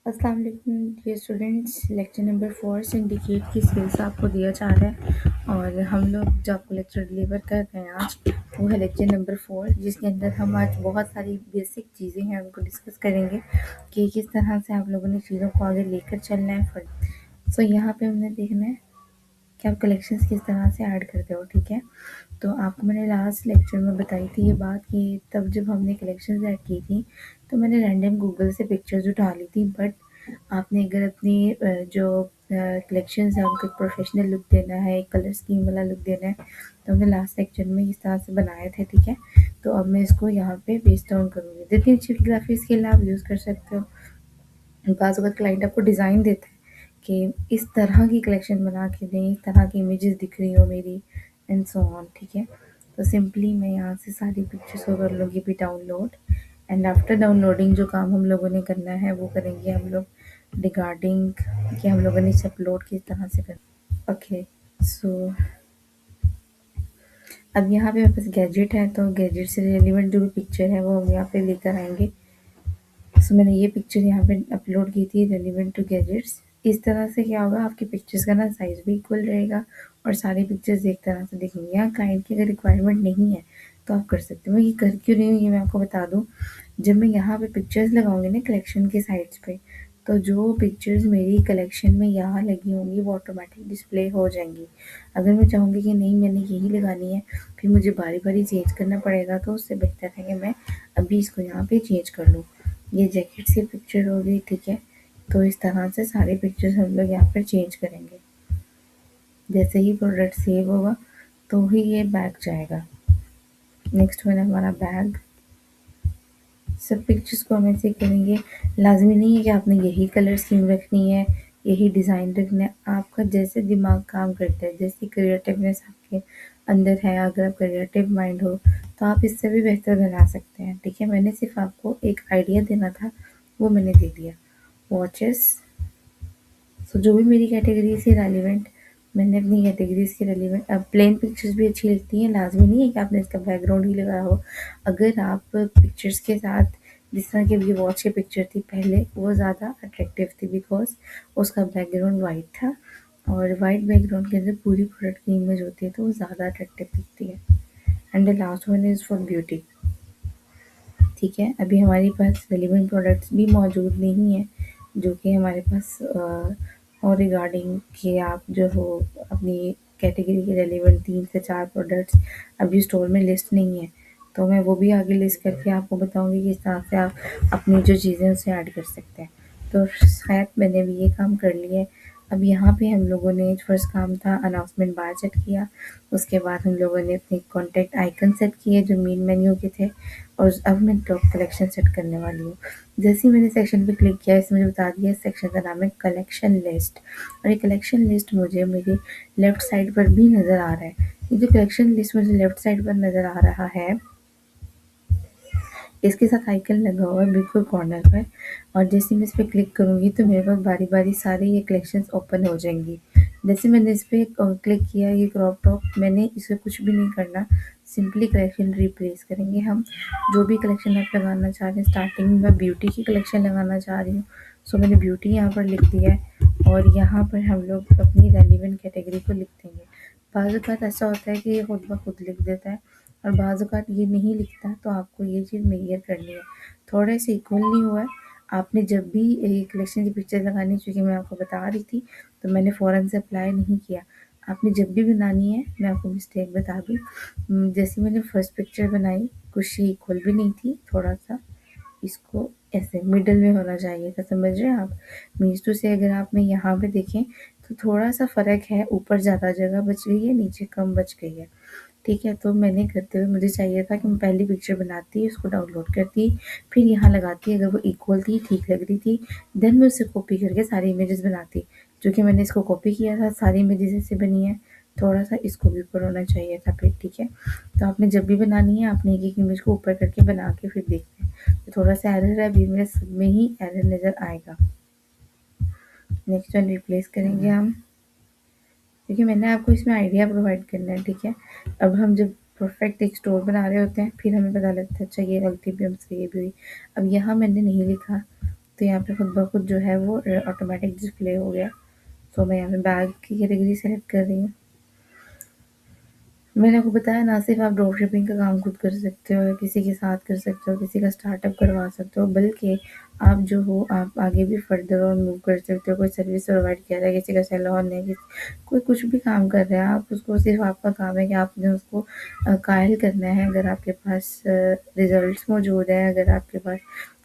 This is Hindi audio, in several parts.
अस्सलाम वालेकुम dear students. Lecture number 4 syndicate की स्किल्स आपको दिया जा रहा है और हम लोग जो आपको लेक्चर डिलीवर कर रहे हैं आज वो है लेक्चर नंबर 4, जिसके अंदर हम आज बहुत सारी बेसिक चीज़ें हैं उनको डिस्कस करेंगे कि किस तरह से आप लोगों ने चीज़ों को आगे लेकर चलना है। सो यहाँ पे हमने देखना है कि आप कलेक्शंस किस तरह से ऐड करते हो। ठीक है, तो आपको मैंने लास्ट लेक्चर में बताई थी ये बात कि तब जब हमने कलेक्शंस ऐड की थी तो मैंने रैंडम गूगल से पिक्चर्स उठा ली थी, बट आपने अगर अपनी जो कलेक्शंस है उनको एक प्रोफेशनल लुक देना है, एक कलर स्कीम वाला लुक देना है, तो हमने लास्ट लेक्चर में इस तरह से बनाए थे। ठीक है, तो अब मैं इसको यहाँ पे पेस्ट डाउन करूँगी। जितनी अच्छी ग्राफिक्स स्किल आप यूज़ कर सकते हो। बाज़ अगर क्लाइंट आपको डिज़ाइन देता है कि इस तरह की कलेक्शन बना के दें, इस तरह की इमेजेस दिख रही हो मेरी एंड सो ऑन। ठीक है, तो सिंपली मैं यहाँ से सारी पिक्चर्स को कर लूँगी भी डाउनलोड, एंड आफ्टर डाउनलोडिंग जो काम हम लोगों ने करना है वो करेंगे हम लोग रिगार्डिंग कि हम लोगों ने इसे अपलोड किस तरह से करना। ओके, सो अब यहाँ पे मेरे पास गैजेट है, तो गैजेट से रिलेवेंट जो भी पिक्चर है वो हम यहाँ पे लेकर आएंगे। सो मैंने ये पिक्चर यहाँ पे अपलोड की थी रेलिवेंट टू गैजेट्स। इस तरह से क्या होगा, आपकी पिक्चर्स का ना साइज़ भी इक्वल रहेगा और सारी पिक्चर्स एक तरह से दिखेंगी। यहाँ क्लाइंट की अगर रिक्वायरमेंट नहीं है तो आप कर सकते हो। मैं ये कर क्यों रही हूँ ये मैं आपको बता दूँ। जब मैं यहाँ पे पिक्चर्स लगाऊंगी ना कलेक्शन के साइड्स पे, तो जो पिक्चर्स मेरी कलेक्शन में यहाँ लगी होंगी वो ऑटोमेटिक डिस्प्ले हो जाएंगी। अगर मैं चाहूँगी कि नहीं मैंने यही लगानी है, फिर मुझे बारी बारी चेंज करना पड़ेगा, तो उससे बेहतर है कि मैं अभी इसको यहाँ पे चेंज कर लूँ। ये जैकेट की पिक्चर हो गई। ठीक है, तो इस तरह से सारे पिक्चर्स हम लोग यहाँ पर चेंज करेंगे। जैसे ही प्रोडक्ट सेव होगा तो ही ये बैग जाएगा। नेक्स्ट वन है हमारा बैग। सब पिक्चर्स को हम ऐसे करेंगे। लाजमी नहीं है कि आपने यही कलर स्कीम रखनी है, यही डिज़ाइन रखना है। आपका जैसे दिमाग काम करता है, जैसी क्रिएटिवनेस आपके अंदर है, अगर आप क्रिएटिव माइंड हो तो आप इससे भी बेहतर बना सकते हैं। ठीक है, मैंने सिर्फ आपको एक आइडिया देना था, वो मैंने दे दिया। वॉचेस, सो जो भी मेरी कैटेगरी से रेलिवेंट, मैंने अपनी कैटेगरीज के रेलिवेंट। अब प्लेन पिक्चर्स भी अच्छी लगती हैं, लाजमी नहीं है कि आपने इसका बैकग्राउंड ही लगाया हो। अगर आप पिक्चर्स के साथ, जिस तरह की अभी वॉच की पिक्चर थी पहले, वो ज़्यादा अट्रैक्टिव थी बिकॉज उसका बैकग्राउंड वाइट था, और वाइट बैकग्राउंड के अंदर पूरी प्रोडक्ट की इमेज होती है तो वो ज़्यादा अट्रैक्टिव दिखती है। And the last one is for beauty. ठीक है, अभी हमारे पास रेलिवेंट प्रोडक्ट्स भी मौजूद नहीं है जो कि हमारे पास और रिगार्डिंग कि आप जो हो अपनी कैटेगरी के रेलिवेंट 3 से 4 प्रोडक्ट्स अभी स्टोर में लिस्ट नहीं है, तो मैं वो भी आगे लिस्ट करके आपको बताऊंगी कि इस तरह से आप अपनी जो चीज़ें उसे ऐड कर सकते हैं। तो शायद मैंने भी ये काम कर लिया है। अब यहाँ पे हम लोगों ने फर्स्ट काम था अनाउंसमेंट बार सेट किया, उसके बाद हम लोगों ने अपने कॉन्टैक्ट आइकन सेट किए जो मेन मेन्यू के थे, और अब मैं टॉप कलेक्शन सेट करने वाली हूँ। जैसे ही मैंने सेक्शन पे क्लिक किया, इसमें मुझे बता दिया सेक्शन का नाम है कलेक्शन लिस्ट, और ये कलेक्शन लिस्ट मुझे मेरे लेफ्ट साइड पर भी नज़र आ रहा है। ये जो कलेक्शन लिस्ट मुझे लेफ्ट साइड पर नज़र आ रहा है, इसके साथ आइकन लगा हुआ है बिल्कुल कॉर्नर पर, और जैसे मैं इस पर क्लिक करूँगी तो मेरे पास बारी बारी सारे ये कलेक्शंस ओपन हो जाएंगी। जैसे मैंने इस पर क्लिक किया, ये क्रॉप टॉप, मैंने इसे कुछ भी नहीं करना, सिंपली कलेक्शन रिप्लेस करेंगे हम। जो भी कलेक्शन आप लगाना चाह रहे हैं, स्टार्टिंग में मैं ब्यूटी की कलेक्शन लगाना चाह रही हूँ, सो मैंने ब्यूटी यहाँ पर लिख दिया है, और यहाँ पर हम लोग अपनी रेलिवेंट कैटेगरी को लिख देंगे। बाज़ औक़ात ऐसा होता है कि ये खुद ब खुद लिख देता है, और बाज़ औक़ात ये नहीं लिखता, तो आपको ये चीज़ मेजर करनी है। थोड़े से इक्वल नहीं हुआ है, आपने जब भी ये कलेक्शन की पिक्चर लगानी, चूँकि मैं आपको बता रही थी तो मैंने फ़ौरन से अप्लाई नहीं किया। आपने जब भी बनानी है, मैं आपको मिस्टेक बता दूँ, जैसे मैंने फर्स्ट पिक्चर बनाई, कुछ इक्वल भी नहीं थी, थोड़ा-सा इसको ऐसे मिडल में होना चाहिए था, समझ रहे हैं आप? मीन्स टू से अगर आपने यहाँ पे देखें तो थोड़ा-सा फ़र्क है, ऊपर ज़्यादा जगह बच गई है, नीचे कम बच गई है। ठीक है, तो मैंने करते हुए मुझे चाहिए था कि मैं पहली पिक्चर बनाती, उसको डाउनलोड करती, फिर यहाँ लगाती, अगर वो इक्वल थी, ठीक लग रही थी, देन मैं उसे कॉपी करके सारी इमेजेस बनाती। चूँकि मैंने इसको कॉपी किया था, सारी इमेजेस ऐसे बनी है, थोड़ा-सा इसको भी ऊपर होना चाहिए था फिर। ठीक है, तो आपने जब भी बनानी है, आपने एक-एक इमेज को ऊपर करके बना के फिर देखना है। तो थोड़ा-सा एरर है, अभी मेरे सब में ही एरर नज़र आएगा। नेक्स्ट वन रिप्लेस करेंगे हम, क्योंकि मैंने आपको इसमें आइडिया प्रोवाइड करना है। ठीक है, अब हम जब परफेक्ट एक स्टोर बना रहे होते हैं, फिर हमें पता लगता है अच्छा ये गलती भी हमसे ये भी हुई। अब यहाँ मैंने नहीं लिखा, तो तो यहाँ पे खुद ब खुद जो है वो ऑटोमेटिक डिस्प्ले हो गया। तो मैं यहाँ पे बैग की कैटेगरी सेलेक्ट कर रही हूँ। मैंने आपको बताया ना, सिर्फ आप ड्रॉप शिपिंग का काम खुद कर सकते हो या किसी के साथ कर सकते हो, किसी का स्टार्टअप करवा सकते हो, बल्कि आप जो हो आप आगे भी फर्दर और मूव कर सकते हो। कोई सर्विस प्रोवाइड कर रहा है, किसी का सैलून है, कोई कुछ भी काम कर रहा है, आप उसको सिर्फ आपका काम है कि आपने उसको कायल करना है। अगर आपके पास रिजल्ट्स मौजूद हैं, अगर आपके पास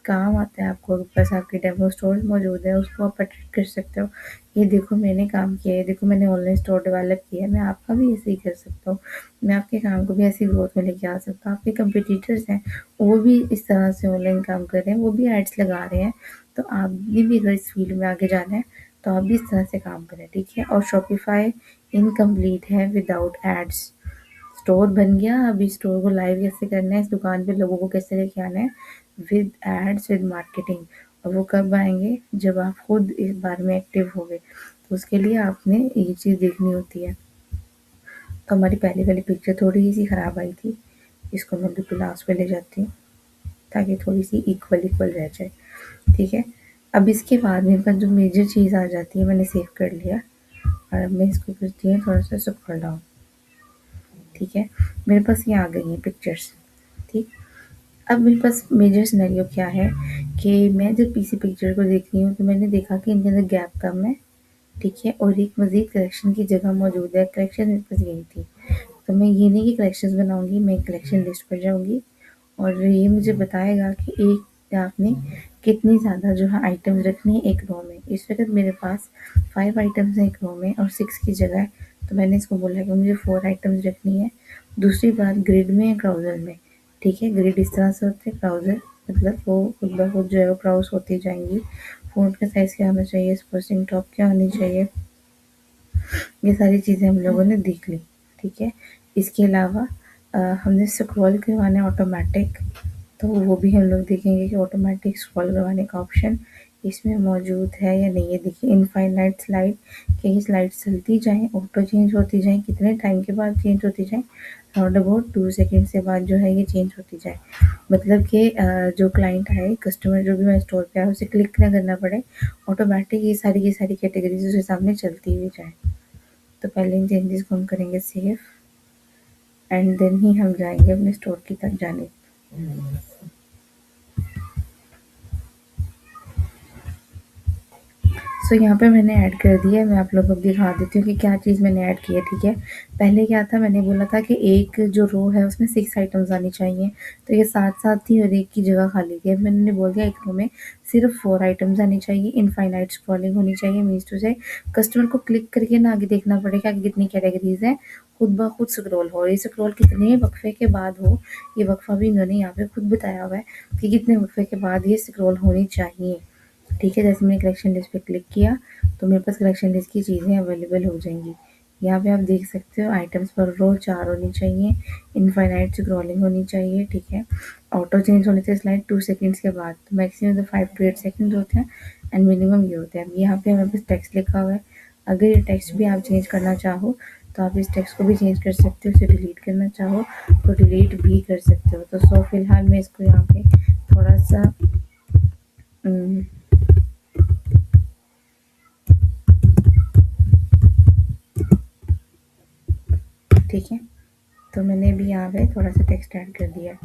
काम आता है, आपको बस आपके डेमो स्टोर मौजूद है, उसको आप अटेंड कर सकते हो। ये देखो मैंने काम किया है, देखो मैंने ऑनलाइन स्टोर डेवलप किया है, मैं आपका भी ऐसे ही कर सकता हूँ। मैं आपके काम को भी ऐसी ग्रोथ में लेके आ सकता हूँ। आपके कंपटीटर्स हैं, वो भी इस तरह से ऑनलाइन काम कर रहे हैं, वो भी एड्स लगा रहे हैं। तो आपने भी अगर इस फील्ड में आगे जाना है तो आप भी इस तरह से काम करें, ठीक है। और शॉपिफाई इनकम्प्लीट है विदाउट एड्स। स्टोर बन गया, अभी स्टोर को लाइव कैसे करना है, इस दुकान पे लोगों को कैसे लेके आना है, विद एड्स, विद मार्केटिंग। और वो कब आएंगे, जब आप खुद इस बारे में एक्टिव हो गए। तो उसके लिए आपने ये चीज़ देखनी होती है। तो हमारी पहली वाली पिक्चर थोड़ी सी ख़राब आई थी, इसको मैं बिल्कुल लास्ट पे ले जाती हूँ ताकि थोड़ी सी इक्वल इक्वल रह जाए, ठीक है। अब इसके बाद मेरे पास जो मेजर चीज़ आ जाती है, मैंने सेव कर लिया और अब मैं इसको करती हूँ थोड़ा सा स्क्रॉल डाउन, ठीक है। मेरे पास ये आ गई हैं पिक्चर्स, ठीक। अब मेरे पास मेजर सिनेरियो क्या है कि मैं जब पीसी पिक्चर को देख रही हूँ तो मैंने देखा कि इनके अंदर गैप कम है, ठीक है, और एक मज़ीद करेक्शन की जगह मौजूद है। करेक्शन मेरे पास यही थी, तो मैं ये नहीं कि कलेक्शंस बनाऊँगी, मैं कलेक्शन लिस्ट पर जाऊँगी और ये मुझे बताएगा कि एक आपने कितनी ज़्यादा जो है आइटम्स रखनी है एक रो में। इस वक़्त मेरे पास 5 आइटम्स हैं एक रो में और 6 की जगह, तो मैंने इसको बोला कि मुझे 4 आइटम्स रखनी है। दूसरी बात, ग्रिड में या क्राउज़र में, ठीक है। ग्रिड इस तरह से होते हैं, क्राउज़र मतलब वो खुद ब खुद जो है वो क्राउज़ होती जाएँगी। फ़ॉन्ट का साइज़ क्या होना चाहिए, स्पेसिंग टॉप क्या होनी चाहिए, ये सारी चीज़ें हम लोगों ने देख ली, ठीक है। इसके अलावा हमने स्क्रॉल करवाना है ऑटोमेटिक, तो वो भी हम लोग देखेंगे कि ऑटोमेटिक स्क्रॉल करवाने का ऑप्शन इसमें मौजूद है या नहीं है। देखिए इनफाइनाइट स्लाइड, कि ये स्लाइड्स चलती जाएँ, ऑटो चेंज होती जाएँ, कितने टाइम के बाद चेंज होती जाएँ, राउंड अबाउट 2 सेकंड से बाद जो है ये चेंज होती जाए। मतलब कि जो क्लाइंट आए, कस्टमर जो भी हमारे स्टोर पे आए, उसे क्लिक ना करना पड़े, ऑटोमेटिक ये सारी की सारी कैटेगरीज़ उसके सामने चलती हुई जाएँ। तो पहले इन चेंजेस को हम करेंगे सेव एंड देन ही हम जाएंगे अपने स्टोर की तरफ जाने। सो यहाँ पे मैंने ऐड कर दिया है, मैं आप लोगों को दिखा देती हूँ कि क्या चीज़ मैंने ऐड की है, ठीक है। पहले क्या था, मैंने बोला था कि एक जो रो है उसमें 6 आइटम्स आनी चाहिए, तो ये साथ-साथ थी और एक की जगह खाली थी। अब मैंने बोल दिया एक रो में सिर्फ 4 आइटम्स आनी चाहिए, इनफाइनाइट स्क्रॉलिंग होनी चाहिए, मीन्स टू से कस्टमर को क्लिक करके ना आगे देखना पड़ेगा कि कितनी कैटेगरीज़ हैं, खुद ब खुद स्क्रॉल हो। ये स्क्रॉल कितने वक़्फ़े के बाद हो, ये वक़्फ़ा भी इन्होंने यहाँ पे खुद बताया हुआ है कि कितने वक़्फ़े के बाद ये स्क्रॉल होनी चाहिए, ठीक है। जैसे मैंने कलेक्शन लिस्ट पे क्लिक किया तो मेरे पास कलेक्शन लिस्ट की चीज़ें अवेलेबल हो जाएंगी। यहाँ पे आप देख सकते हो आइटम्स पर रो 4 होनी चाहिए, इनफाइनाइट स्क्रॉलिंग होनी चाहिए, ठीक है। ऑटो चेंज होने से स्लाइड 2 सेकंड्स के बाद, तो मैक्सिमम तो 5 to 8 सेकंड्स होते हैं एंड मिनिमम ये होते हैं। यहाँ पे हमारे पास टेक्स्ट लिखा हुआ है, अगर ये टेक्स्ट भी आप चेंज करना चाहो तो आप इस टेक्स्ट को भी चेंज कर सकते हो, इसे डिलीट करना चाहो तो डिलीट भी कर सकते हो। तो सो फिलहाल मैं इसको यहाँ पे थोड़ा सा ठीक है, तो मैंने भी यहाँ पे थोड़ा सा टेक्स्ट ऐड कर दिया है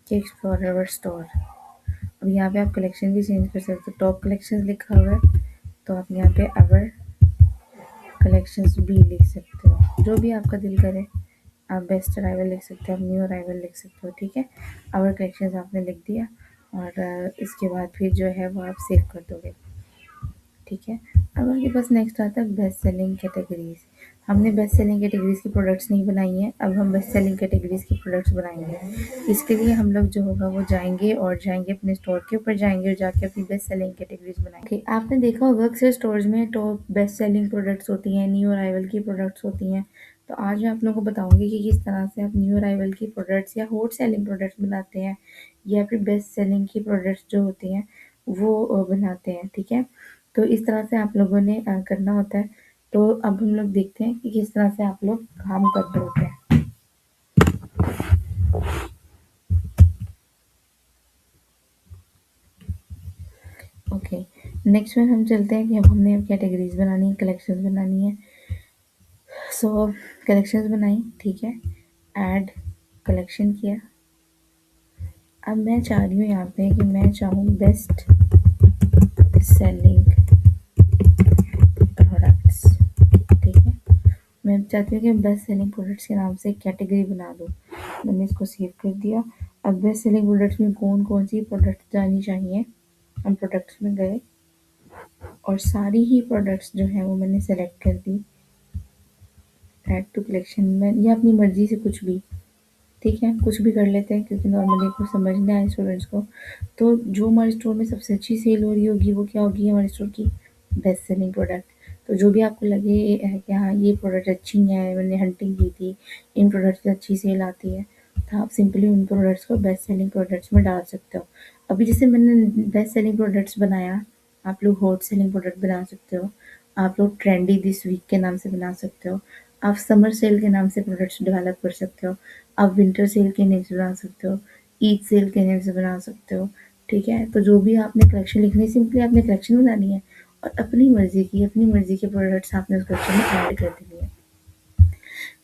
कि एक्सप्लोर अवर स्टोर। अब यहाँ पे आप कलेक्शन भी चेंज कर सकते हो, टॉप कलेक्शन लिखा हुआ है तो आप यहाँ पे अवर कलेक्शंस भी लिख सकते हो, जो भी आपका दिल करे। आप बेस्ट अराइवल लिख सकते हो, आप न्यू अराइवल लिख सकते हो, ठीक है। अवर कलेक्शंस आपने लिख दिया और इसके बाद फिर जो है वो आप सेव कर दोगे, ठीक है। अब आपके पास नेक्स्ट आता है बेस्ट सेलिंग कैटेगरीज। हमने बेस्ट सेलिंग कैटेगरीज की प्रोडक्ट्स नहीं बनाई हैं, अब हम बेस्ट सेलिंग कैटेगरीज की प्रोडक्ट्स बनाएंगे। इसके लिए हम लोग जो होगा वो जाएंगे अपने स्टोर के ऊपर जाएंगे और जाके अपनी बेस्ट सेलिंग कैटेगरीज बनाएंगे। आपने देखा होगा अक्सर स्टोर्स में टॉप बेस्ट सेलिंग प्रोडक्ट्स होती हैं, न्यू अराइवल की प्रोडक्ट्स होती हैं। तो आज मैं आप लोगों को बताऊंगी कि किस तरह से आप न्यू अराइवल की प्रोडक्ट्स या हॉट सेलिंग प्रोडक्ट्स बनाते हैं या फिर बेस्ट सेलिंग की प्रोडक्ट्स जो होती हैं वो बनाते हैं, ठीक है। तो इस तरह से आप लोगों ने करना होता है। तो अब हम लोग देखते हैं कि किस तरह से आप लोग काम कर रहे होते हैं। ओके, नेक्स्ट में हम चलते हैं कि अब हमने कैटेगरीज बनानी है, कलेक्शंस बनानी है। सो कलेक्शंस बनाई, ठीक है, ऐड कलेक्शन किया। अब मैं चाह रही हूँ यहाँ पे कि मैं चाहूँ बेस्ट सेलिंग प्रोडक्ट्स, ठीक है। मैं चाहती हूँ कि बेस्ट सेलिंग प्रोडक्ट्स के नाम से एक कैटेगरी बना दूँ। मैंने इसको सेव कर दिया। अब बेस्ट सेलिंग प्रोडक्ट्स में कौन कौन सी प्रोडक्ट्स जानी चाहिए, हम प्रोडक्ट्स में गए और सारी ही प्रोडक्ट्स जो हैं वो मैंने सेलेक्ट कर दी। ऐड टू कलेक्शन में या अपनी मर्जी से कुछ भी, ठीक है, कुछ भी कर लेते हैं क्योंकि नॉर्मली को समझना है स्टूडेंट्स को। तो जो हमारे स्टोर में सबसे अच्छी सेल हो रही होगी वो क्या होगी, हमारे स्टोर की बेस्ट सेलिंग प्रोडक्ट। तो जो भी आपको लगे है कि हाँ ये प्रोडक्ट अच्छी है, मैंने हंटिंग की थी, इन प्रोडक्ट्स की अच्छी सेल आती है, तो आप सिंपली उन प्रोडक्ट्स को बेस्ट सेलिंग प्रोडक्ट्स में डाल सकते हो। अभी जैसे मैंने बेस्ट सेलिंग प्रोडक्ट्स बनाया, आप लोग हॉट सेलिंग प्रोडक्ट बना सकते हो, आप लोग ट्रेंडी दिस वीक के नाम से बना सकते हो, आप समर सेल के नाम से प्रोडक्ट्स डेवलप कर सकते हो, आप विंटर सेल के नेम से बना सकते हो, ईद सेल के नेम से बना सकते हो, ठीक है। तो जो भी आपने कलेक्शन लिखनी है, सिंपली आपने कलेक्शन बनानी है और अपनी मर्जी के प्रोडक्ट्स आपने उस कलेक्शन में ऐड कर देनी है।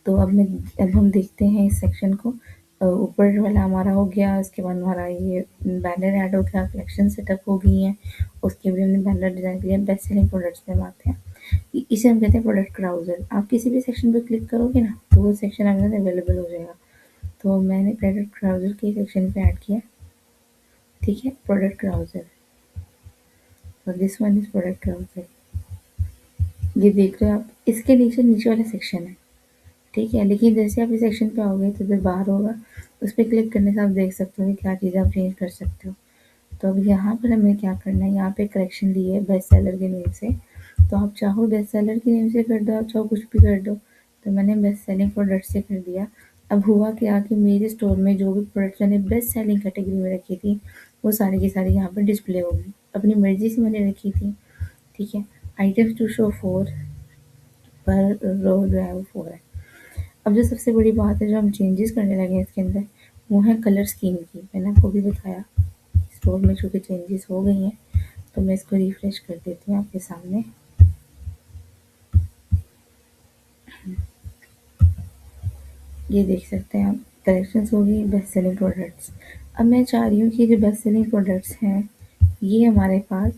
तो अब हम देखते हैं इस सेक्शन को। ऊपर वाला हमारा हो गया, उसके बाद हमारा ये बैनर ऐड हो गया, कलेक्शन सेटअप हो गई है, उसके भी हमने बैनर डिज़ाइन किया। बेस्ट सेलिंग प्रोडक्ट्स में हम आते हैं, इसे हम कहते हैं प्रोडक्ट क्राउजर। आप किसी भी सेक्शन पर क्लिक करोगे ना तो वो सेक्शन आपके साथ अवेलेबल हो जाएगा। तो मैंने प्रोडक्ट क्राउजर के सेक्शन पे ऐड किया, ठीक है, प्रोडक्ट क्राउजर, और दिस वन इज प्रोडक्ट क्राउजर। ये देख रहे हो आप, इसके नीचे नीचे वाला सेक्शन है, ठीक है, लेकिन जैसे आप इस सेक्शन पे आओगे तो इधर बाहर होगा, उस पर क्लिक करने से आप देख सकते हो कि क्या चीज़ें आप चेंज कर सकते हो। तो अब यहाँ पर हमें क्या करना है, यहाँ पे करेक्शन दी है बेस्ट सेलर के नेम से, तो आप चाहो बेस्ट सेलर के नेम से कर दो, आप चाहो कुछ भी कर दो। तो मैंने बेस्ट सेलिंग प्रोडक्ट से कर दिया। अब हुआ क्या कि मेरे स्टोर में जो भी प्रोडक्ट मैंने बेस्ट सेलिंग कैटेगरी में रखी थी वो सारी की सारी यहाँ पर डिस्प्ले होगी, अपनी मर्जी से मैंने रखी थी, ठीक है। आइटम्स टू शो 4 पर रो जो है वो 4 है। अब जो सबसे बड़ी बात है जो हम चेंजेस करने लगे हैं इसके अंदर, वो है कलर स्कीम की। मैंने आपको भी बताया स्टोर में चूँकि चेंजेस हो गई हैं, तो मैं इसको रिफ्रेश कर देती हूँ आपके सामने। ये देख सकते हैं आप, कलेक्शंस होगी बेस्ट सेलिंग प्रोडक्ट्स। अब मैं चाह रही हूँ कि जो बेस्ट सेलिंग प्रोडक्ट्स हैं ये हमारे पास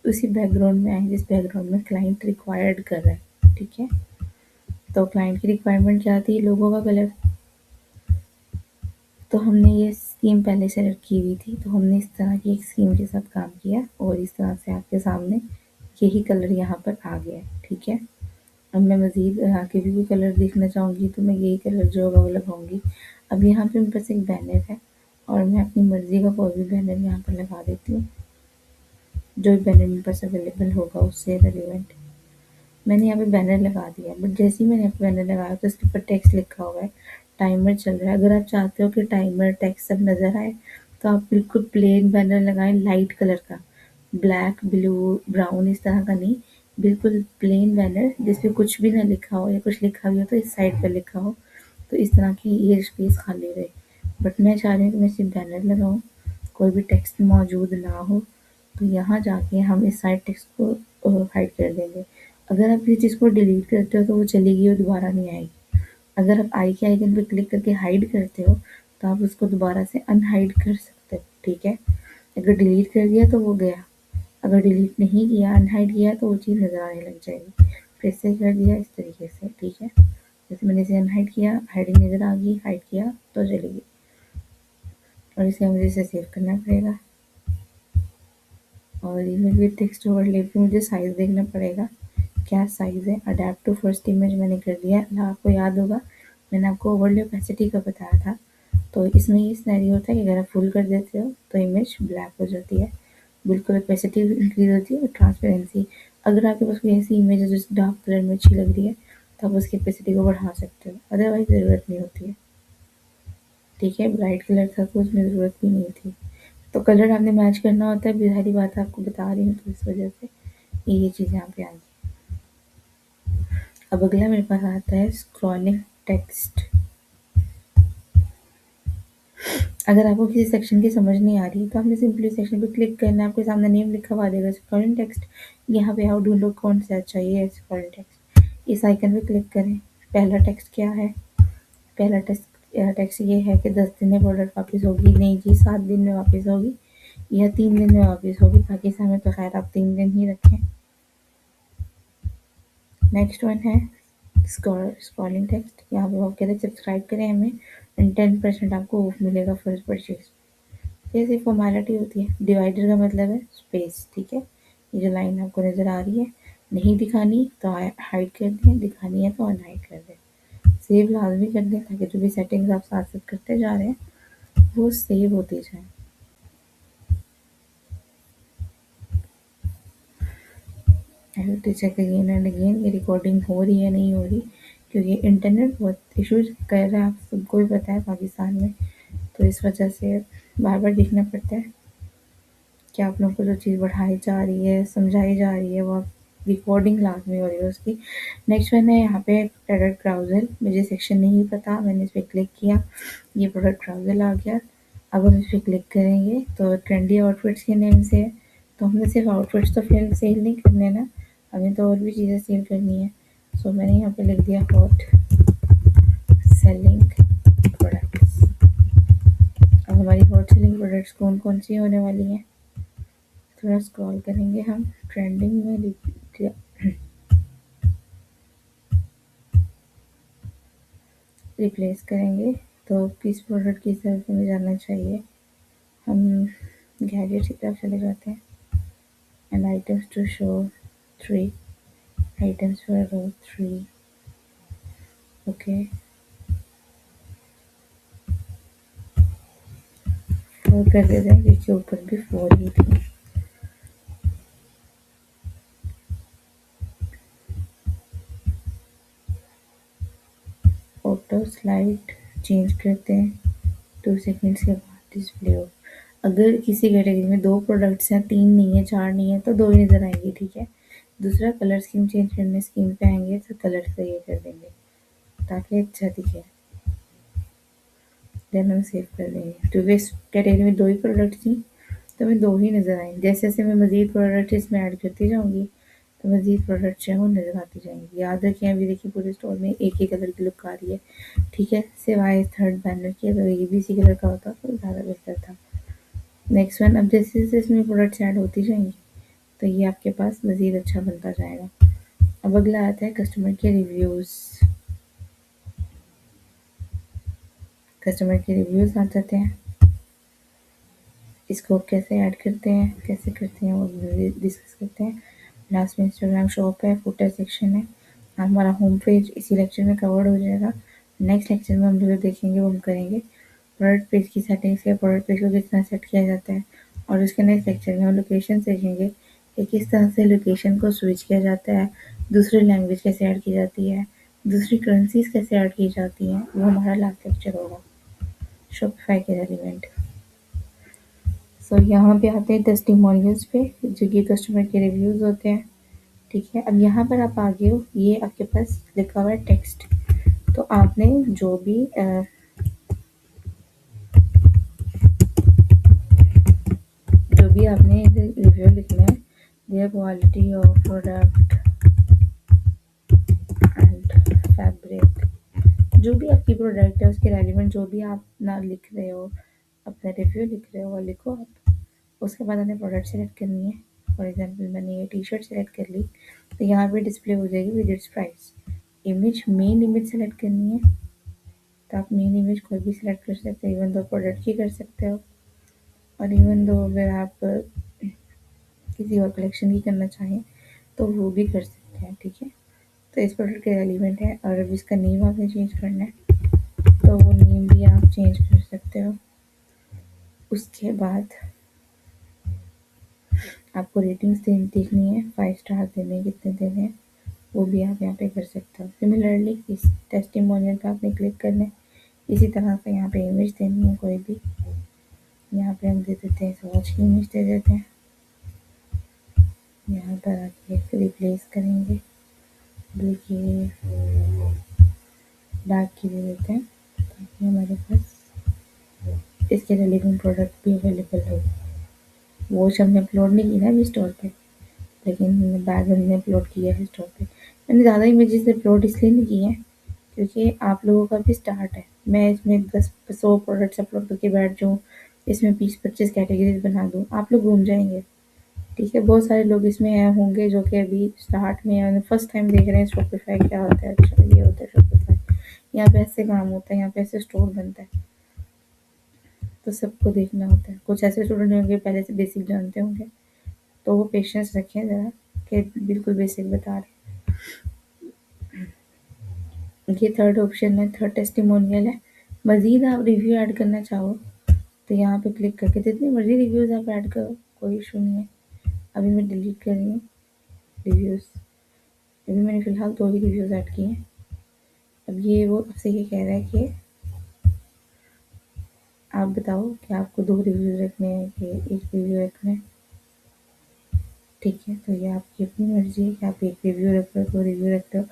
उसी बैकग्राउंड में आए जिस बैकग्राउंड में क्लाइंट रिक्वायर्ड कर रहा है, ठीक है। तो क्लाइंट की रिक्वायरमेंट क्या थी, लोगों का कलर। तो हमने ये स्कीम पहले सेलेक्ट की हुई थी, तो हमने इस तरह की एक स्कीम के साथ काम किया और इस तरह से आपके सामने यही कलर यहाँ पर आ गया है, ठीक है। अब मैं मज़ीद आगे भी कोई कलर देखना चाहूँगी तो मैं यही कलर जो होगा वो लगाऊँगी। अब यहाँ पे मेरे पास एक बैनर है और मैं अपनी मर्ज़ी का कोई भी बैनर यहाँ पर लगा देती हूँ, जो भी बैनर मेरे पास अवेलेबल होगा उससे रिलेवेंट। मैंने यहाँ पे बैनर लगा दिया, बट जैसे ही मैंने यहाँ पे बैनर लगाया तो इसके ऊपर टेक्स्ट लिखा हुआ है, टाइमर चल रहा है। अगर आप चाहते हो कि टाइमर टेक्स्ट सब नज़र आए तो आप बिल्कुल प्लेन बैनर लगाएं, लाइट कलर का, ब्लैक ब्लू ब्राउन इस तरह का नहीं, बिल्कुल प्लेन बैनर जिसपे कुछ भी ना लिखा हो या कुछ लिखा भी हो तो इस साइड पर लिखा हो, तो इस तरह की ये स्पेस खाली रहे। बट मैं चाह रही हूँ कि मैं सिर्फ बैनर लगाऊँ, कोई भी टेक्स्ट मौजूद ना हो। तो यहाँ जाके हम इस साइड टेक्स्ट को हाइड कर देंगे। अगर आप किसी चीज़ को डिलीट करते हो तो वो चलेगी और दोबारा नहीं आएगी। अगर आप आई के आइकन पे क्लिक करके हाइड करते हो तो आप उसको दोबारा से अनहाइड कर सकते हो, ठीक है। अगर डिलीट कर दिया तो वो गया, अगर डिलीट नहीं किया, अनहाइड किया तो वो चीज़ नज़र आने लग जाएगी। फिर से कर दिया इस तरीके से, ठीक है। जैसे मैंने इसे अनहाइड किया, हाइडिंग नज़र आ गई, हाइड किया तो चलेगी। और इसे मुझे इसे सेव करना पड़ेगा और इमेज विद टेक्स्ट ओवरले पे मुझे साइज़ देखना पड़ेगा, क्या साइज़ है। अडेप्ट टू फर्स्ट इमेज मैंने कर दिया। आपको याद होगा मैंने आपको ओवरले ओपेसिटी का बताया था, तो इसमें ये सिनेरियो होता है कि अगर आप फुल कर देते हो तो इमेज ब्लैक हो जाती है, बिल्कुल ओपेसिटी इंक्रीज होती है और ट्रांसपेरेंसी। अगर आपके पास कोई ऐसी इमेज है जो डार्क कलर में अच्छी लग रही है तो आप उसकी ओपेसिटी को बढ़ा सकते हो, अदरवाइज ज़रूरत नहीं होती है, ठीक है। ब्राइट कलर था तो उसमें ज़रूरत भी नहीं थी। तो कलर आपने मैच करना होता है, सारी बात आपको बता रही हूँ तो इस वजह से ये चीज़ यहाँ पे आ गई। अब अगला मेरे पास आता है स्क्रॉलिंग टेक्स्ट। अगर आपको किसी सेक्शन की समझ नहीं आ रही तो आपने सिंपली सेक्शन पे क्लिक करना है, आपके सामने नेम लिखा हुआ आ जाएगा स्क्रॉलिंग टेक्स्ट। यहाँ पे आओ ढूंढो कौन सा चाहिए स्क्रॉलिंग टेक्स्ट, इस आइकन पे क्लिक करें। पहला टेक्स्ट क्या है? पहला टेक्स्ट ये है कि 10 दिन में प्रोडक्ट वापस होगी। नहीं जी, 7 दिन में वापस होगी या 3 दिन में वापस होगी, पाकिस्तान में तो खैर आप 3 दिन ही रखें। नेक्स्ट वन है स्क्रॉलिंग टेक्स्ट। यहाँ पे आप कह रहे हैं सब्सक्राइब करें हमें एंड 10% आपको ऑफ मिलेगा फर्स्ट परचेज। जैसे फॉर्मेलिटी होती है। डिवाइडर का मतलब है स्पेस, ठीक है। ये जो लाइन आपको नज़र आ रही है, नहीं दिखानी तो हाइड कर दें, दिखानी है तो अनहाइड कर दें। सेव लाजमी कर दें ताकि जो भी सेटिंग्स आप साथ साथ करते जा रहे हैं वो सेव होती जाए। I have to check again and again ये रिकॉर्डिंग हो रही है नहीं हो रही, क्योंकि इंटरनेट बहुत इश्यूज कर रहा है, आप सबको भी पता है पाकिस्तान में, तो इस वजह से बार बार देखना पड़ता है कि आप लोगों को जो चीज़ बढ़ाई जा रही है, समझाई जा रही है, वो आप रिकॉर्डिंग लाजमी हो रही है उसकी। नेक्स्ट वन है यहाँ पे प्रोडक्ट ब्राउज़र। मुझे सेक्शन नहीं पता, मैंने इस पर क्लिक किया, ये प्रोडक्ट ब्राउज़र आ गया। अब हम इस पर क्लिक करेंगे तो ट्रेंडी आउटफिट्स के नेम से है, तो हमें सिर्फ आउटफिट्स तो फिर सेल नहीं करने ना, हमें तो और भी चीज़ें सेल करनी है। सो मैंने यहाँ पे लिख दिया हॉट सेलिंग प्रोडक्ट्स। अब हमारी हॉट सेलिंग प्रोडक्ट्स कौन कौन सी होने वाली हैं? थोड़ा स्क्रॉल करेंगे हम, ट्रेंडिंग में रिप्लेस करेंगे तो किस प्रोडक्ट की तरफ हमें जाना चाहिए? हम गैजेट्स की तरफ चले जाते हैं and items to show 3 items for row 3। Okay, 4 कर देते हैं क्योंकि ऊपर भी 4 ही थी। फोटो स्लाइड चेंज करते हैं, 2 सेकेंड्स के बाद डिस्प्ले हो। अगर किसी कैटेगरी में 2 प्रोडक्ट्स हैं, 3 नहीं है, 4 नहीं है तो 2 ही नज़र आएंगे, ठीक है। दूसरा कलर स्कीम चेंज करने स्कीम पे आएंगे तो कलर का ये कर देंगे ताकि अच्छा दिखे, देन हम सेव कर देंगे। क्योंकि इस कैटेगरी में 2 ही प्रोडक्ट थी तो हमें 2 ही नज़र आएंगे। जैसे जैसे मैं मज़ीद प्रोडक्ट इसमें ऐड करती जाऊँगी तो मज़ीद प्रोडक्ट जो है वो नज़र आती जाएंगी। याद रखें, अभी देखिए पूरे स्टोर में एक ही कलर की लुक आ रही है, ठीक है, सिवाय थर्ड बैनर की। अगर ये भी इसी कलर का होता तो ज़्यादा बेहतर था। नेक्स्ट वन, अब जैसे जैसे इसमें प्रोडक्ट्स ऐड होती जाएंगी तो ये आपके पास मज़ीद अच्छा बनता जाएगा। अब अगला आता है कस्टमर के रिव्यूज़। कस्टमर के रिव्यूज़ आ जाते हैं, इसको कैसे ऐड करते हैं, कैसे करते हैं वो डिस्कस करते हैं। लास्ट में इंस्टाग्राम शॉप है, फुटर सेक्शन है, हमारा होम पेज इसी लेक्चर में कवर्ड हो जाएगा। नेक्स्ट लेक्चर में हम जो देखेंगे वो हम करेंगे प्रोडक्ट पेज की सेटिंग्स है, प्रोडक्ट पेज को किस तरह सेट किया जाता है, और उसके नेक्स्ट लेक्चर में हम लोकेशन देखेंगे कि किस तरह से लोकेशन को स्विच किया जाता है, दूसरी लैंग्वेज कैसे ऐड की जाती है, दूसरी करेंसीज कैसे ऐड की जाती हैं, वो हमारा लास्ट लेक्चर होगा शॉपिफाई के एलिमेंट। सो यहाँ पे आते हैं टेस्टिमोनियल्स पे, जो कि कस्टमर के रिव्यूज़ होते हैं, ठीक है। अब यहाँ पर आप आगे हो, ये आपके पास लिखा हुआ है टेक्स्ट, तो आपने जो भी आपने रिव्यू लिखना है, there quality of product and fabric, जो भी आपकी प्रोडक्ट है उसके रेलिवेंट जो भी आप ना लिख रहे हो, अपना रिव्यू लिख रहे हो वो लिखो आप। उसके बाद हमें प्रोडक्ट सेलेक्ट करनी है। फॉर एग्जांपल मैंने ये टी शर्ट सेलेक्ट कर ली तो यहाँ पे डिस्प्ले हो जाएगी with its price. Image, main image select करनी है, तो आप मेन इमेज कोई भी सिलेक्ट कर सकते हो, इवन दो प्रोडक्ट की कर सकते हो, और इवन दो अगर आप किसी और कलेक्शन की करना चाहें तो वो भी कर सकते हैं, ठीक है। तो इस प्रोडक्ट के रेलिवेंट है, और अब इसका नेम आपने चेंज करना है तो वो नेम भी आप चेंज कर सकते हो। उसके बाद आपको रेटिंग्स देखनी है, 5 स्टार देने हैं, कितने देने हैं वो भी आप यहाँ पे कर सकते हो। सिमिलरली इस टेस्टिमोनियल पे आपने क्लिक करना है, इसी तरह से यहाँ पे इमेज देनी है कोई भी, यहाँ पे हम दे देते हैं वॉच की इमेज दे देते हैं, यहाँ पर आके रिप्लेस करेंगे, देखिए डार्क की दे देते हैं ताकि हमारे पास इसके रिलेवेंट प्रोडक्ट भी अवेलेबल हो। वो हमने अपलोड नहीं की ना अभी स्टोर पे, लेकिन बैग हमने अपलोड किया है स्टोर पे। मैंने ज़्यादा इमेजेस अपलोड इसलिए नहीं किए हैं क्योंकि आप लोगों का भी स्टार्ट है। मैं इसमें 10-100 प्रोडक्ट्स अपलोड करके बैठ जाऊँ, इसमें 20-25 कैटेगरीज बना दूँ, आप लोग घूम जाएंगे। ठीक है, बहुत सारे लोग इसमें हैं होंगे जो कि अभी स्टार्ट में है, फर्स्ट टाइम देख रहे हैं शॉपिफाई क्या होता है। अच्छा ये होता है शॉपिफाई, यहाँ पे ऐसे काम होता है, यहाँ पे ऐसे स्टोर बनता है। तो सबको देखना होता है। कुछ ऐसे स्टूडेंट होंगे पहले से बेसिक जानते होंगे, तो वो पेशेंस रखें ज़रा कि बिल्कुल बेसिक बता रहे हैं। ये थर्ड ऑप्शन है, थर्ड टेस्टिमोनियल है। मज़ीद आप रिव्यू ऐड करना चाहो तो यहाँ पे क्लिक करके जितने मर्जी रिव्यूज़ आप ऐड करो, कोई इशू नहीं है। अभी मैं डिलीट कर रही हूँ रिव्यूज़। अभी मैंने फ़िलहाल 2 ही रिव्यूज़ ऐड किए हैं। अब ये वो आपसे ये कह रहा है कि आप बताओ कि आपको 2 रिव्यूज़ रखने हैं कि 1 रिव्यू रखना है। ठीक है, तो ये आपकी अपनी मर्ज़ी है कि आप 1 रिव्यू रख रहे हो, 2 रिव्यू रख रहे हो।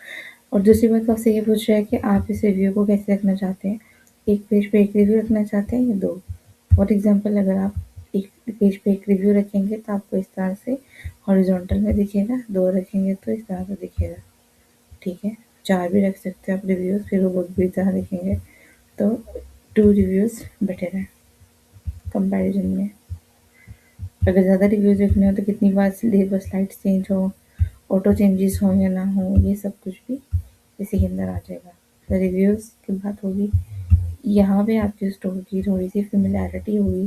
और दूसरी बात आपसे ये पूछ रहा है कि आप इस रिव्यू को कैसे रखना चाहते हैं। 1 पेज पे 1 रिव्यू रखना चाहते हैं या 2? फॉर एग्ज़ाम्पल अगर आप 1 पेज पे 1 रिव्यू रखेंगे तो आपको इस तरह से हॉरिज़ॉन्टल में दिखेगा, 2 रखेंगे तो इस तरह से दिखेगा। ठीक है, 4 भी रख सकते हो आप रिव्यूज़, फिर वो बहुत बुरी तरह दिखेंगे। तो 2 रिव्यूज़ बेटर है कंपैरिज़न में। अगर ज़्यादा रिव्यूज़ देखने हो तो कितनी बार स्लाइड्स चेंज हो, ऑटो चेंजेस हो या ना हो, ये सब कुछ भी इसी के अंदर आ जाएगा। तो रिव्यूज़ की बात होगी। यहाँ पे आपके स्टोर की थोड़ी-सी फ़ैमिलियरिटी होगी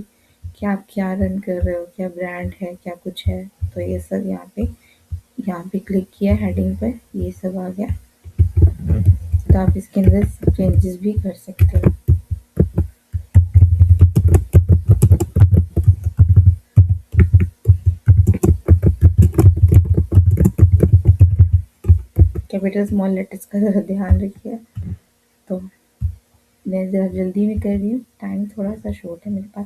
कि आप क्या रन कर रहे हो, क्या ब्रांड है, क्या कुछ है। तो ये सब यहाँ पे क्लिक किया हेडिंग पे, ये सब आ गया। तो आप इसके अंदर चेंजेस भी कर सकते हो। कैपिटल स्मॉल लेटर्स का ज़रा ध्यान रखिए। तो मैं ज़रा जल्दी में कर रही हूँ, टाइम थोड़ा-सा शॉर्ट है मेरे पास।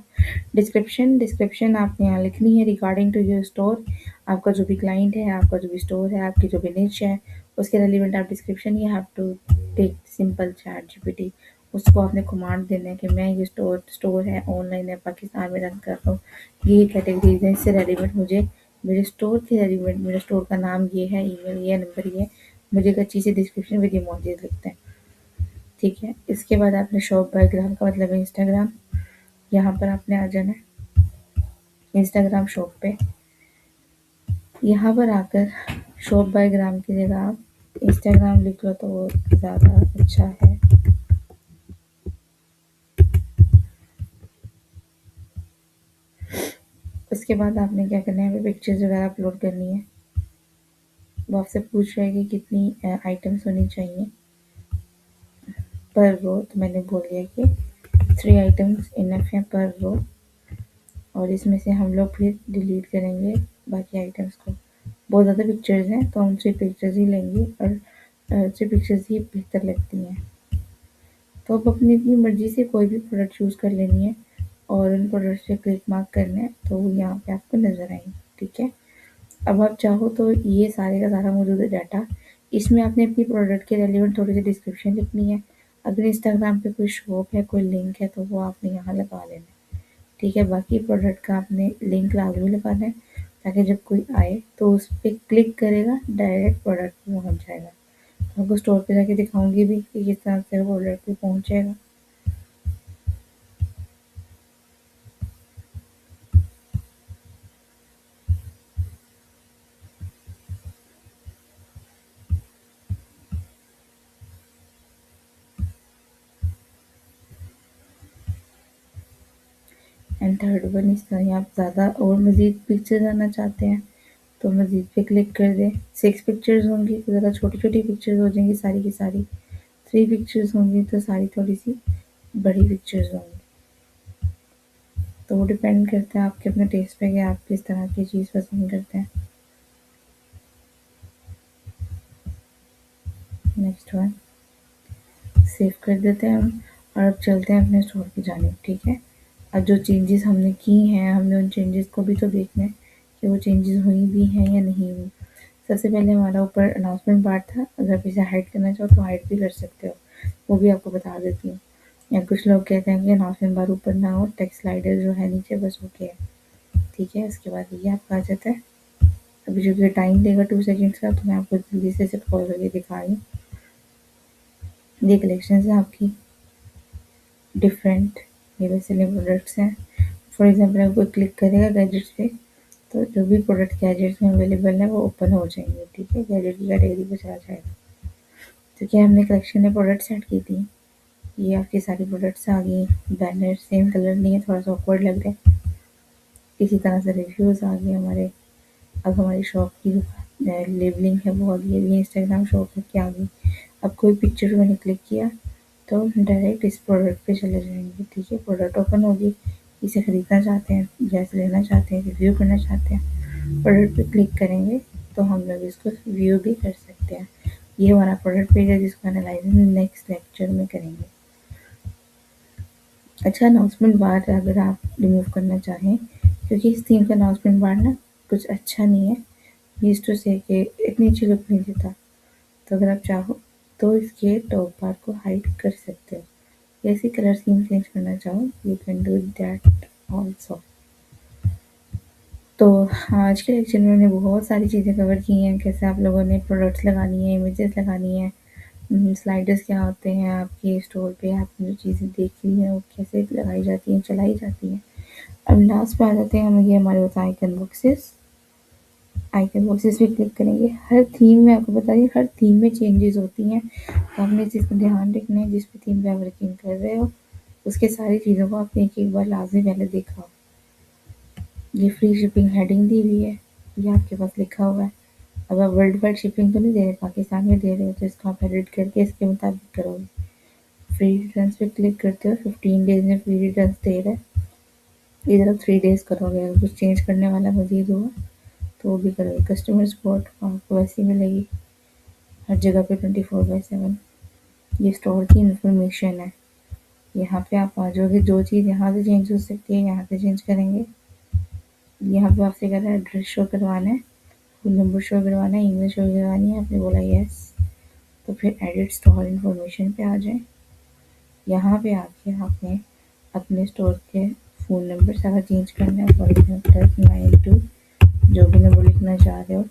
डिस्क्रिप्शन आपने यहाँ लिखनी है रिगार्डिंग टू योर स्टोर। आपका जो भी क्लाइंट है, आपका जो भी स्टोर है, आपकी जो भी निच है, उसके रिलेवेंट आप description you have to take simple chat GPT. उसको आपने कमांड देना है कि मैं ये स्टोर है, ऑनलाइन है, पाकिस्तान में रन कर रहा हूँ। ये कैटेगरीज है, इससे रेलिवेंट मुझे मेरे स्टोर के रेलिवेंट मेरे स्टोर का नाम ये है, ईमेल ये है, नंबर ये है। मुझे एक अच्छी सी डिस्क्रिप्शन विद इमोजीज लिखते हैं। ठीक है, इसके बाद आपने शॉप बायोग्राम का मतलब है इंस्टाग्राम। यहाँ पर आपने आ जाना है इंस्टाग्राम शॉप पे। यहाँ पर आकर शॉप बायोग्राम की जगह आप इंस्टाग्राम लिख लो तो वो ज़्यादा अच्छा है। उसके बाद आपने क्या करना है, पिक्चर्स वगैरह अपलोड करनी है। वो आपसे पूछ रहा है कि कितनी आइटम्स होनी चाहिए पर रो, तो मैंने बोल दिया कि 3 आइटम्स इनफ है पर रो। और इसमें से हम लोग फिर डिलीट करेंगे बाकी आइटम्स को। बहुत ज़्यादा पिक्चर्स हैं तो हम 3 पिक्चर्स ही लेंगे और 3 पिक्चर्स ही बेहतर लगती हैं। तो अब अपनी अपनी मर्ज़ी से कोई भी प्रोडक्ट चूज़ कर लेनी है और उन प्रोडक्ट्स पे क्लिक मार्क करना है तो वो यहाँ पे आपको नज़र आएंगे। ठीक है, अब आप चाहो तो ये सारे का सारा मौजूद है डाटा। इसमें आपने अपनी प्रोडक्ट के रेलिवेंट थोड़ी सी डिस्क्रिप्शन लिखनी है। अगर इंस्टाग्राम पे कोई शॉप है, कोई लिंक है तो वो आपने यहाँ लगा लेना है। ठीक है, बाकी प्रोडक्ट का आपने लिंक लाजमी लगाना है ताकि जब कोई आए तो उस पर क्लिक करेगा डायरेक्ट प्रोडक्ट पे पहुँच जाएगा। तो आपको स्टोर पे जाके दिखाऊंगी भी कि किस तरह से प्रोडक्ट पे पहुँचेगा। एंड थर्ड वन इस तरह आप ज़्यादा और मज़ीद पिक्चर्स आना चाहते हैं तो मज़ीद पे क्लिक कर दें। 6 पिक्चर्स होंगी तो ज़रा छोटी-छोटी पिक्चर्स हो जाएंगी सारी की सारी। 3 पिक्चर्स होंगी तो सारी थोड़ी-सी बड़ी पिक्चर्स होंगी। तो वो डिपेंड करता है आपके अपने टेस्ट पे कि आप किस तरह की चीज़ पसंद करते हैं। नेक्स्ट वन सेव कर देते हैं हम और अब चलते हैं अपने स्टोर की जानिब। ठीक है, अब जो चेंजेस हमने की हैं हमने उन चेंजेस को भी तो देखना है कि वो चेंजेस हुई भी हैं या नहीं हुई। सबसे पहले हमारा ऊपर अनाउंसमेंट बार था, अगर आप इसे हाइड करना चाहो तो हाइड भी कर सकते हो, वो भी आपको बता देती हूँ। या कुछ लोग कहते हैं कि अनाउंसमेंट बार ऊपर ना हो, टेक्स्ट स्लाइडर जो है नीचे बस ओके है। ठीक है, उसके बाद ये आपका आ जाता है। अभी जो कि टाइम लेगा 2 सेकंड्स का, तो मैं आपको जल्दी से सिर्फ कॉल करके दिखा रही हूँ। ये कलेक्शंस है आपकी डिफरेंट, ये बेस्ट सेलिंग प्रोडक्ट्स हैं। फॉर एग्जांपल अगर कोई क्लिक करेगा गैजेट्स पे, तो जो भी प्रोडक्ट गैजेट्स में अवेलेबल है वो ओपन हो जाएंगे। ठीक है, गैजेट की कैटेगरी पे चला जाएगा। तो क्या हमने कलेक्शन में प्रोडक्ट्स ऐड की थी, ये आपकी सारी प्रोडक्ट्स आ गई। बैनर सेम कलर नहीं है, थोड़ा सा ऑकवर्ड लग रहा है। इसी तरह से रिव्यूज़ आ गए हमारे। अब हमारी शॉप की जो लेबलिंग है वो आ गई। ये इंस्टाग्राम शॉप है क्या आ गई। अब कोई पिक्चर मैंने क्लिक किया तो हम डायरेक्ट इस प्रोडक्ट पे चले जाएंगे। ठीक है, प्रोडक्ट ओपन होगी, इसे खरीदना चाहते हैं, गैस लेना चाहते हैं, रिव्यू करना चाहते हैं, प्रोडक्ट पे क्लिक करेंगे तो हम लोग इसको व्यू भी कर सकते हैं। ये हमारा प्रोडक्ट पेज है जिसको एनालाइज नेक्स्ट लेक्चर में करेंगे। अच्छा, अनाउंसमेंट बार अगर आप रिमूव करना चाहें, क्योंकि इस थीम का अनाउंसमेंट बार ना कुछ अच्छा नहीं है, यूज्ड टू से कि इतनी अच्छी लुक नहीं देता। तो अगर आप चाहो तो इसके टॉप बार को हाइड कर सकते हो। जैसे कलर स्कीम चेंज करना चाहो, you can do that also. तो आज के लेक्चर में हमने बहुत सारी चीज़ें कवर की हैं। कैसे आप लोगों ने प्रोडक्ट्स लगानी है, इमेजेस लगानी है, स्लाइडर्स क्या होते हैं आपके स्टोर पे, आपने जो चीज़ें देखी हैं वो कैसे लगाई जाती हैं, चलाई जाती हैं। अब लास्ट पे आ जाते हैं हम, ये हमारे होता है आइकन बॉक्सेस। आइकन बॉक्सेस पे क्लिक करेंगे। हर थीम में आपको बता रही, हर थीम में चेंजेस होती हैं, तो आपने इस चीज़ का ध्यान रखना है। जिस भी थीम पे आप वर्किंग कर रहे हो उसके सारी चीज़ों को आपने एक एक बार लाजमी पहले देखा हो। ये फ्री शिपिंग हेडिंग दी हुई है, ये आपके पास लिखा हुआ है। अब आप वर्ल्ड वाइड शिपिंग तो नहीं दे रहे, पाकिस्तान में दे रहे हो, तो इसको आप एडिट करके इसके मुताबिक करोगे। फ्री रिटर्न्स पे क्लिक करते हो, 15 डेज में फ्री रिटर्न्स दे रहा है। इधर आप 3 डेज करोगे, अगर कुछ चेंज करने वाला मजीद हुआ तो वो भी करोगे। कस्टमर सपोर्ट आपको वैसी मिलेगी हर जगह पे 24/7। ये स्टोर की इंफॉर्मेशन है। यहाँ पे आप आ जाओगे, जो चीज़ यहाँ से चेंज हो सकती है यहाँ से चेंज करेंगे। यहाँ पे आपसे कह रहा है एड्रेस शो करवाना है, फ़ोन नंबर शो करवाना है, ईमेल शो करवानी है, आपने बोला यस। तो फिर एडिट स्टोर इन्फॉर्मेशन पे आ जाए। यहाँ पे आके आपने अपने स्टोर के फ़ोन नंबर सारा चेंज करना है। फॉर एग्जाम्पल 92 जो भी नंबर लिखना चाह रहे हो।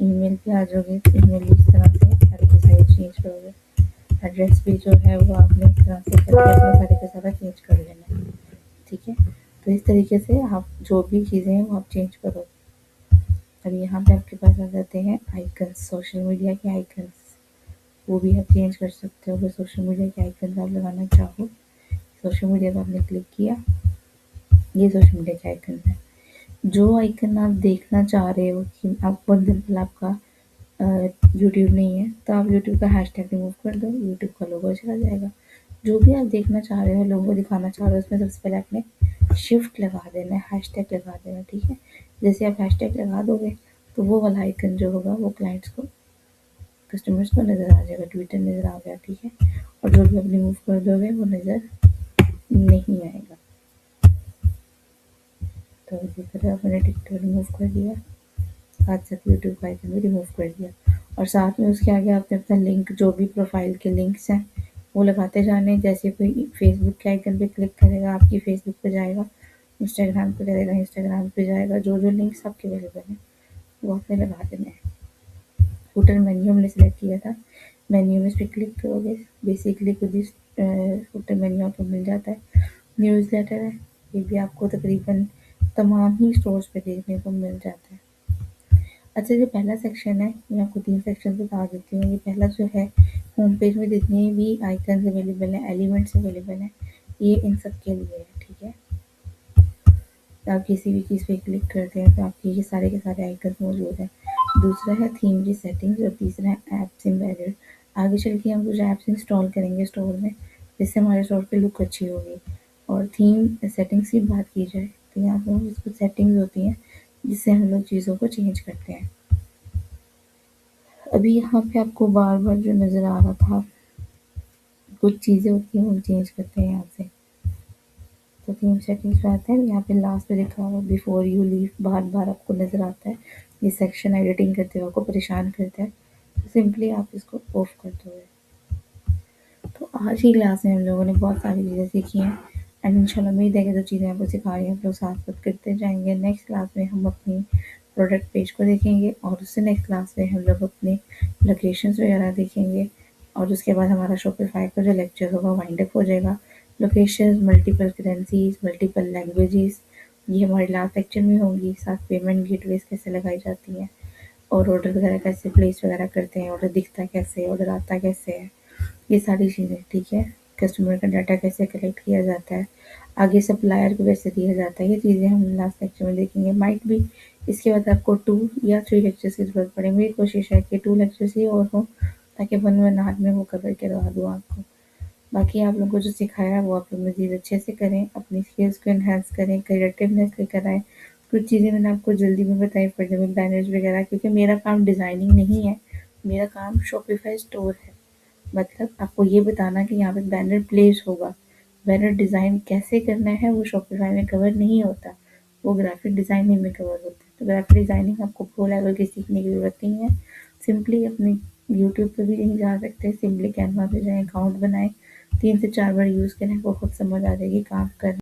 ईमेल पे आ जाओगे, ईमेल इस तरह से सारी की सारी चेंज करोगे। एड्रेस भी जो है वो आपने इस तरह से करके अपना सारे का सारा चेंज कर लेना है। ठीक है, तो इस तरीके से आप जो भी चीज़ें हैं वो आप चेंज करो। अब यहाँ पे आपके पास आ जाते हैं आइकन्स, सोशल मीडिया के आइकन्स। वो भी आप चेंज कर सकते हो। अगर सोशल मीडिया के आइकन्स आप लगाना चाहो, सोशल मीडिया पर आपने क्लिक किया, ये सोशल मीडिया के आइकन है। जो आइकन आप देखना चाह रहे हो कि आप फॉर एग्जाम्पल आपका यूट्यूब नहीं है, तो आप यूट्यूब का हैशटैग रिमूव कर दो, यूट्यूब का लोगो चला जाएगा। जो भी आप देखना चाह रहे हो, लोगो दिखाना चाह रहे हो, उसमें सबसे पहले आपने शिफ्ट लगा देना है, हैशटैग लगा देना। ठीक है, जैसे आप हैशटैग लगा दोगे तो वो वाला आइकन जो होगा वो क्लाइंट्स को, कस्टमर्स को नज़र आ जाएगा, ट्विटर नज़र आ गया। ठीक है, और जो भी आप रिमूव कर दोगे वो नज़र नहीं आएगा। तो इसी तरह आपने टिकटॉक रिमूव कर दिया, साथ साथ यूट्यूब का आइकन भी रिमूव कर दिया, और साथ में उसके आगे आपने अपना लिंक, जो भी प्रोफाइल के लिंक्स हैं वो लगाते जाने। जैसे कोई फेसबुक के आइकन पे क्लिक करेगा आपकी फेसबुक पे जाएगा, इंस्टाग्राम पे करेगा इंस्टाग्राम पे जाएगा। जो जो लिंक्स आपके अवेलेबल हैं वो आपने लगा देने हैं। फुटर मेन्यू हमने सेलेक्ट किया था, मेन्यू में इस पर क्लिक करोगे, बेसिकली खुद ही फुटर मेन्यू आपको मिल जाता है। न्यूज़ लेटर है, ये भी आपको तकरीबन तमाम ही स्टोर्स पे देखने को मिल जाता है। अच्छा, जो पहला सेक्शन है, मैं आपको 3 सेक्शन बता देती हूँ। ये पहला जो है, होम पेज में जितने भी आइकन्स अवेलेबल हैं, एलिमेंट्स अवेलेबल हैं, ये इन सब के लिए है। ठीक है, तो आप किसी भी चीज़ पे क्लिक करते हैं तो आपके ये सारे के सारे आइकन्स मौजूद हैं। दूसरा है थीम की सेटिंग्स, और तीसरा है ऐप्स एम्बेडेड। आगे चल के हम कुछ ऐप्स इंस्टॉल करेंगे स्टोर में, जिससे हमारे स्टोर की लुक अच्छी होगी। और थीम सेटिंग्स की बात की जाए तो यहाँ पर कुछ सेटिंग्स होती हैं जिससे हम लोग चीज़ों को चेंज करते हैं। अभी यहाँ पे आपको बार बार जो नज़र आ रहा था, कुछ चीज़ें होती हैं हम चेंज करते हैं यहाँ से। तो थीम सेटिंग्स पे आते हैं, यहाँ पे लास्ट पे लिखा हुआ बिफोर यू लीव बार बार आपको नज़र आता है। ये सेक्शन एडिटिंग करते हुए आपको परेशान करता है, तो सिंपली आप इसको ऑफ कर दोगे। तो आज की क्लास में हम लोगों ने बहुत सारी चीज़ें सीखी हैं एंड इंशाल्लाह उम्मीद है कि जो चीज़ें आपको सिखा रही हैं आप लोग साथ साथ करते जाएंगे। नेक्स्ट क्लास में हम अपनी प्रोडक्ट पेज को देखेंगे और उससे नेक्स्ट क्लास में हम लोग अपने लोकेशंस वगैरह देखेंगे और उसके बाद हमारा शॉपिफाई का जो लेक्चर होगा वाइंड अप हो जाएगा। Locations, multiple currencies, multiple languages, ये हमारे लास्ट लेक्चर में होंगी। साथ पेमेंट गेटवेज कैसे लगाई जाती हैं और ऑर्डर वगैरह कैसे प्लेस वगैरह करते हैं, ऑर्डर दिखता कैसे है, ऑर्डर आता कैसे है, ये सारी चीज़ें, ठीक है। कस्टमर का डाटा कैसे कलेक्ट किया जाता है, आगे सप्लायर को कैसे दिया जाता है, ये चीज़ें हम लास्ट लेक्चर में देखेंगे। माइट भी इसके बाद आपको 2 या 3 लेक्चर्स की ज़रूरत पड़े। मेरी कोशिश है कि 2 लेक्चर्स ही और हों ताकि 1 आवर में वो कवर करवा दूँ आपको। बाकी आप लोगों को जो सिखाया है वो आप लोग मज़ीद अच्छे से करें, अपनी स्किल्स को एनहांस करें, क्रिएटिवनेस लेकर आएँ। कुछ चीज़ें मैंने आपको जल्दी में बताई, फॉर एग्जाम्पल बैनर्स वगैरह, क्योंकि मेरा काम डिज़ाइनिंग नहीं है, मेरा काम शॉपिफाई स्टोर है। मतलब आपको ये बताना कि यहाँ पे बैनर प्लेस होगा, बैनर डिज़ाइन कैसे करना है वो शॉपिफाई में कवर नहीं होता, वो ग्राफिक डिज़ाइनिंग में कवर होता है। तो ग्राफिक डिज़ाइनिंग आपको प्रो लेवल की सीखने की ज़रूरत नहीं है। सिंपली अपने यूट्यूब पे भी नहीं जा सकते, सिंपली कैनवा पे जाएँ, अकाउंट बनाएँ, 3 से 4 बार यूज़ करें, आपको खुद समझ आ जाएगी काम करना।